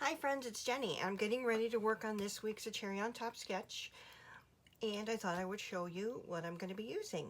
Hi friends, it's Jenny. I'm getting ready to work on this week's A Cherry on Top sketch, and I thought I would show you what I'm going to be using.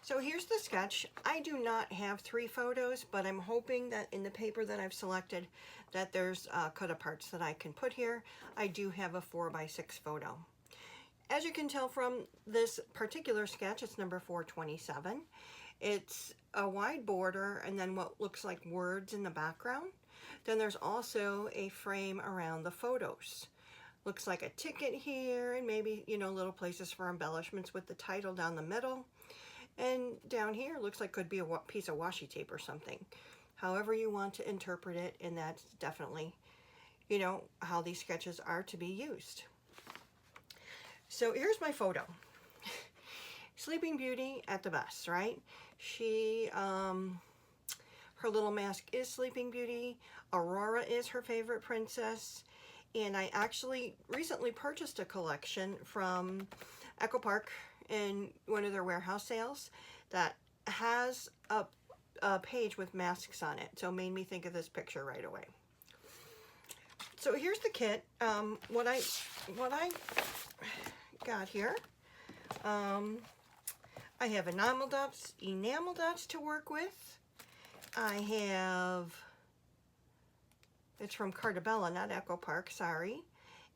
So here's the sketch. I do not have 3 photos, but I'm hoping that in the paper that I've selected that there's cut aparts that I can put here. I do have a 4x6 photo. As you can tell from this particular sketch, it's number 427. It's a wide border and then what looks like words in the background. Then there's also a frame around the photos. Looks like a ticket here and maybe, little places for embellishments with the title down the middle. And down here looks like could be a piece of washi tape or something. However you want to interpret it, and that's definitely, how these sketches are to be used. So here's my photo. Sleeping Beauty at the best, right? She, her little mask is Sleeping Beauty. Aurora is her favorite princess. And I actually recently purchased a collection from ACOT in one of their warehouse sales that has a page with masks on it. So it made me think of this picture right away. So here's the kit. What I got here. I have enamel dots to work with. I have, it's from Carta, not ACOT, sorry.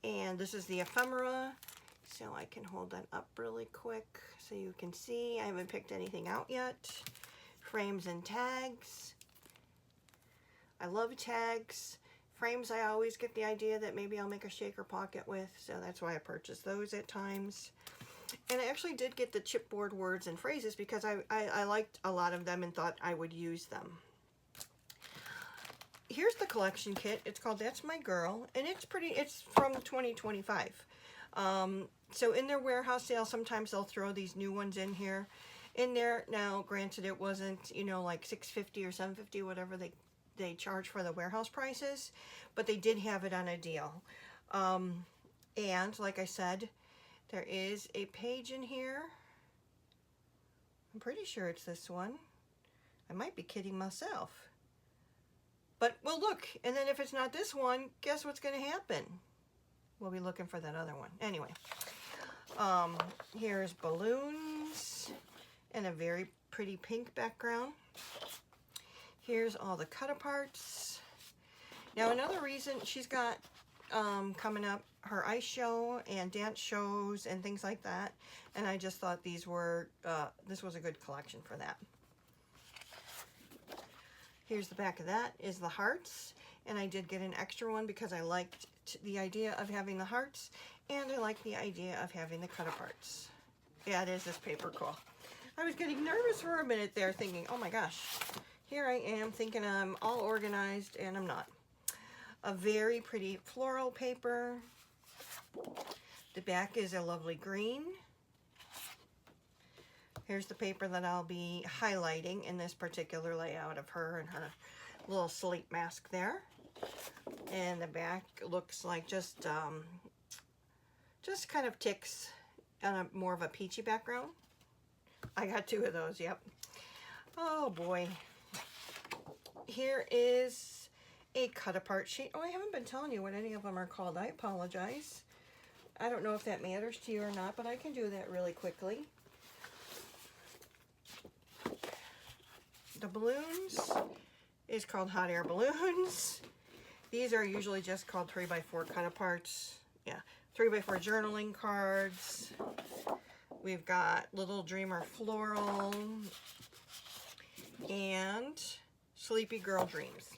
And this is the ephemera. So I can hold that up really quick so you can see. I haven't picked anything out yet. Frames and tags. I love tags. Frames, I always get the idea that maybe I'll make a shaker pocket with, so that's why I purchase those at times. And I actually did get the chipboard words and phrases because I liked a lot of them and thought I would use them. Here's the collection kit. It's called That's My Girl, and it's from 2025. So in their warehouse sale, sometimes they'll throw these new ones in here. In there, now granted it wasn't, like $6.50 or $7.50, whatever they charge for the warehouse prices, but they did have it on a deal. And like I said, there is a page in here. I'm pretty sure it's this one. I might be kidding myself. But we'll look, and then if it's not this one, guess what's going to happen? We'll be looking for that other one. Anyway, here's balloons and a very pretty pink background. Here's all the cut aparts. Now another reason she's got coming up her ice show and dance shows and things like that, and I just thought these were this was a good collection for that. Here's the back of that is the hearts, and I did get an extra one because I liked the idea of having the hearts, and I like the idea of having the cut aparts. Yeah, it is this paper cool. I was getting nervous for a minute there thinking, oh my gosh, here I am thinking I'm all organized and I'm not. A very pretty floral paper. The back is a lovely green. Here's the paper that I'll be highlighting in this particular layout of her and her little sleep mask there. And the back looks like just kind of ticks on a more of a peachy background. I got 2 of those, yep. Oh boy. Here is a cut apart sheet. Oh, I haven't been telling you what any of them are called. I apologize. I don't know if that matters to you or not, but I can do that really quickly. The balloons is called hot air balloons. These are usually just called 3x4 cut aparts. Yeah, 3x4 journaling cards. We've got Little Dreamer Floral and Sleepy Girl Dreams.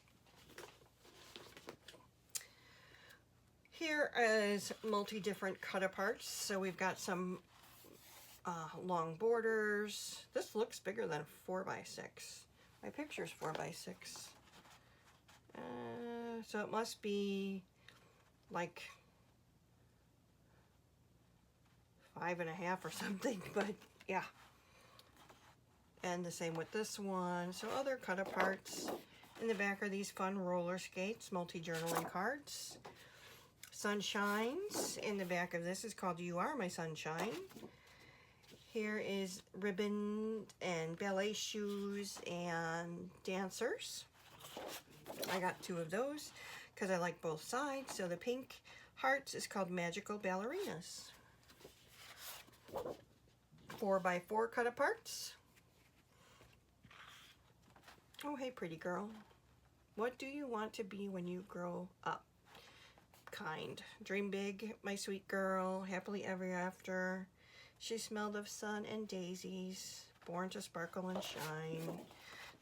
Here is multi-different cut aparts. So we've got some long borders. This looks bigger than 4x6. My picture's 4x6. So it must be like 5.5 or something, but yeah. And the same with this one. So other cut aparts. In the back are these fun roller skates, multi-journaling cards. Sunshines. In the back of this is called You Are My Sunshine. Here is ribbon and ballet shoes and dancers. I got 2 of those. because I like both sides. So the pink hearts is called Magical Ballerinas. 4x4 cut aparts. Oh, hey, pretty girl. What do you want to be when you grow up? Kind. Dream big, my sweet girl. Happily ever after. She smelled of sun and daisies. Born to sparkle and shine.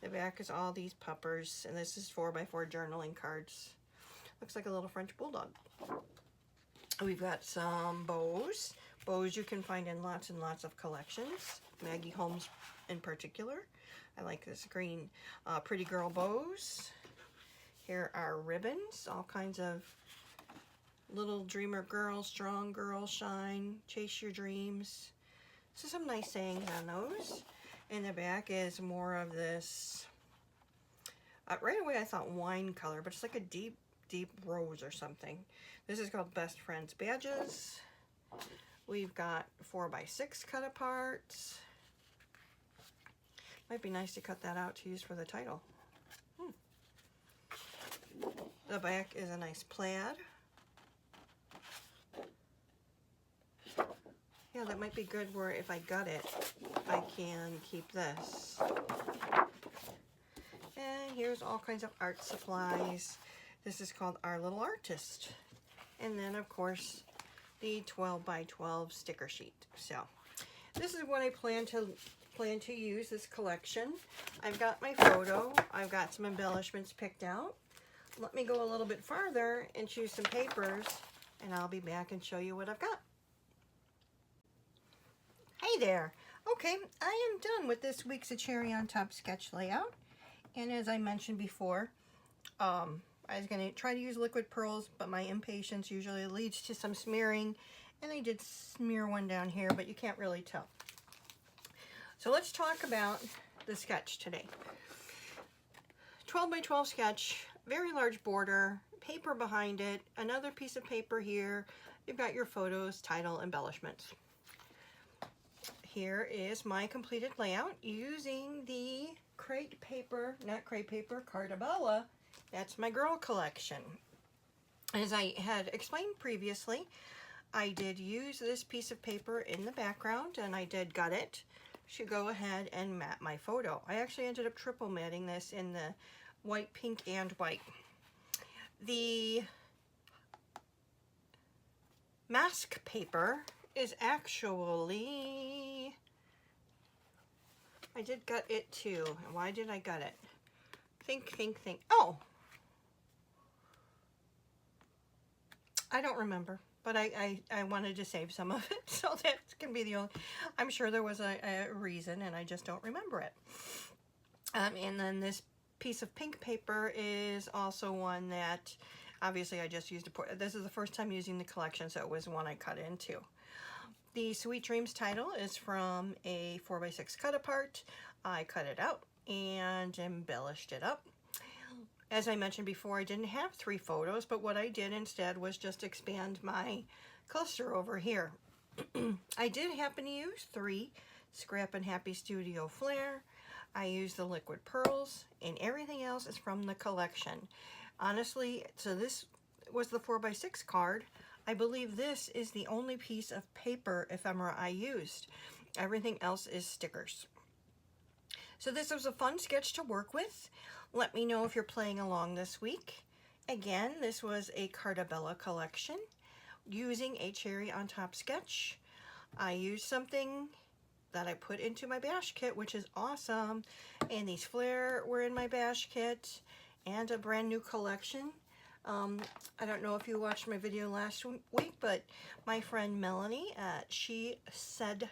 The back is all these puppers. And this is 4x4 journaling cards. Looks like a little French bulldog. We've got some bows. Bows you can find in lots and lots of collections. Maggie Holmes in particular. I like this green pretty girl bows. Here are ribbons, all kinds of little dreamer girl, strong girl, shine, chase your dreams. So some nice sayings on those. In the back is more of this, right away I thought wine color, but it's like a deep rose or something. This is called Best Friends Badges. We've got 4x6 cut aparts. Might be nice to cut that out to use for the title. The back is a nice plaid. Yeah, that might be good where if I gut it, I can keep this. And here's all kinds of art supplies. This is called Our Little Artist. And then, of course, the 12x12 sticker sheet. So, this is what I plan to use this collection. I've got my photo. I've got some embellishments picked out. Let me go a little bit farther and choose some papers, and I'll be back and show you what I've got. Hey there. Okay, I am done with this week's A Cherry on Top sketch layout. And as I mentioned before, I was going to try to use liquid pearls, but my impatience usually leads to some smearing. And I did smear one down here, but you can't really tell. So let's talk about the sketch today. 12x12 sketch, very large border, paper behind it, another piece of paper here. You've got your photos, title, embellishments. Here is my completed layout using the crate paper, not crate paper, Carta. That's my girl collection. As I had explained previously, I did use this piece of paper in the background and I did gut it to go ahead and mat my photo. I actually ended up triple matting this in the white, pink, and white. The mask paper is actually, I did gut it too. And why did I gut it? Think. Oh! I don't remember, but I wanted to save some of it, so that can be the only, I'm sure there was a reason and I just don't remember it. And then this piece of pink paper is also one that obviously I just used to this is the first time using the collection, so it was one I cut into. The Sweet Dreams title is from a 4x6 cut apart. I cut it out and embellished it up. As I mentioned before, I didn't have 3 photos, but what I did instead was just expand my cluster over here. I did happen to use 3 Scrappin Happy Studio flair. I used the liquid pearls, and everything else is from the collection. Honestly, so this was the 4x6 card. I believe this is the only piece of paper ephemera I used. Everything else is stickers. So this was a fun sketch to work with. Let me know if you're playing along this week. Again, this was a Carta collection using a cherry on top sketch. I used something that I put into my bash kit, which is awesome. And these flair were in my bash kit and a brand new collection. I don't know if you watched my video last week, but my friend Melanie, she shed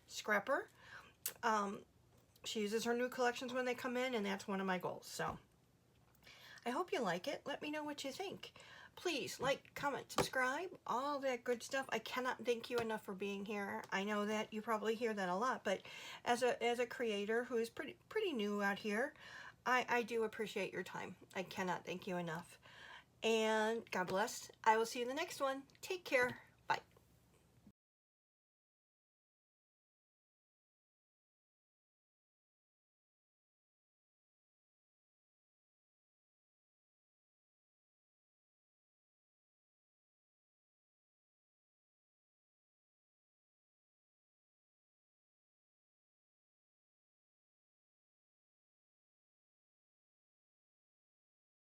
Scrapper. She uses her new collections when they come in, and that's one of my goals. So I hope you like it. Let me know what you think. Please like, comment, subscribe, all that good stuff. I cannot thank you enough for being here. I know that you probably hear that a lot, but as a creator who is pretty new out here, I do appreciate your time. I cannot thank you enough. And God bless. I will see you in the next one. Take care.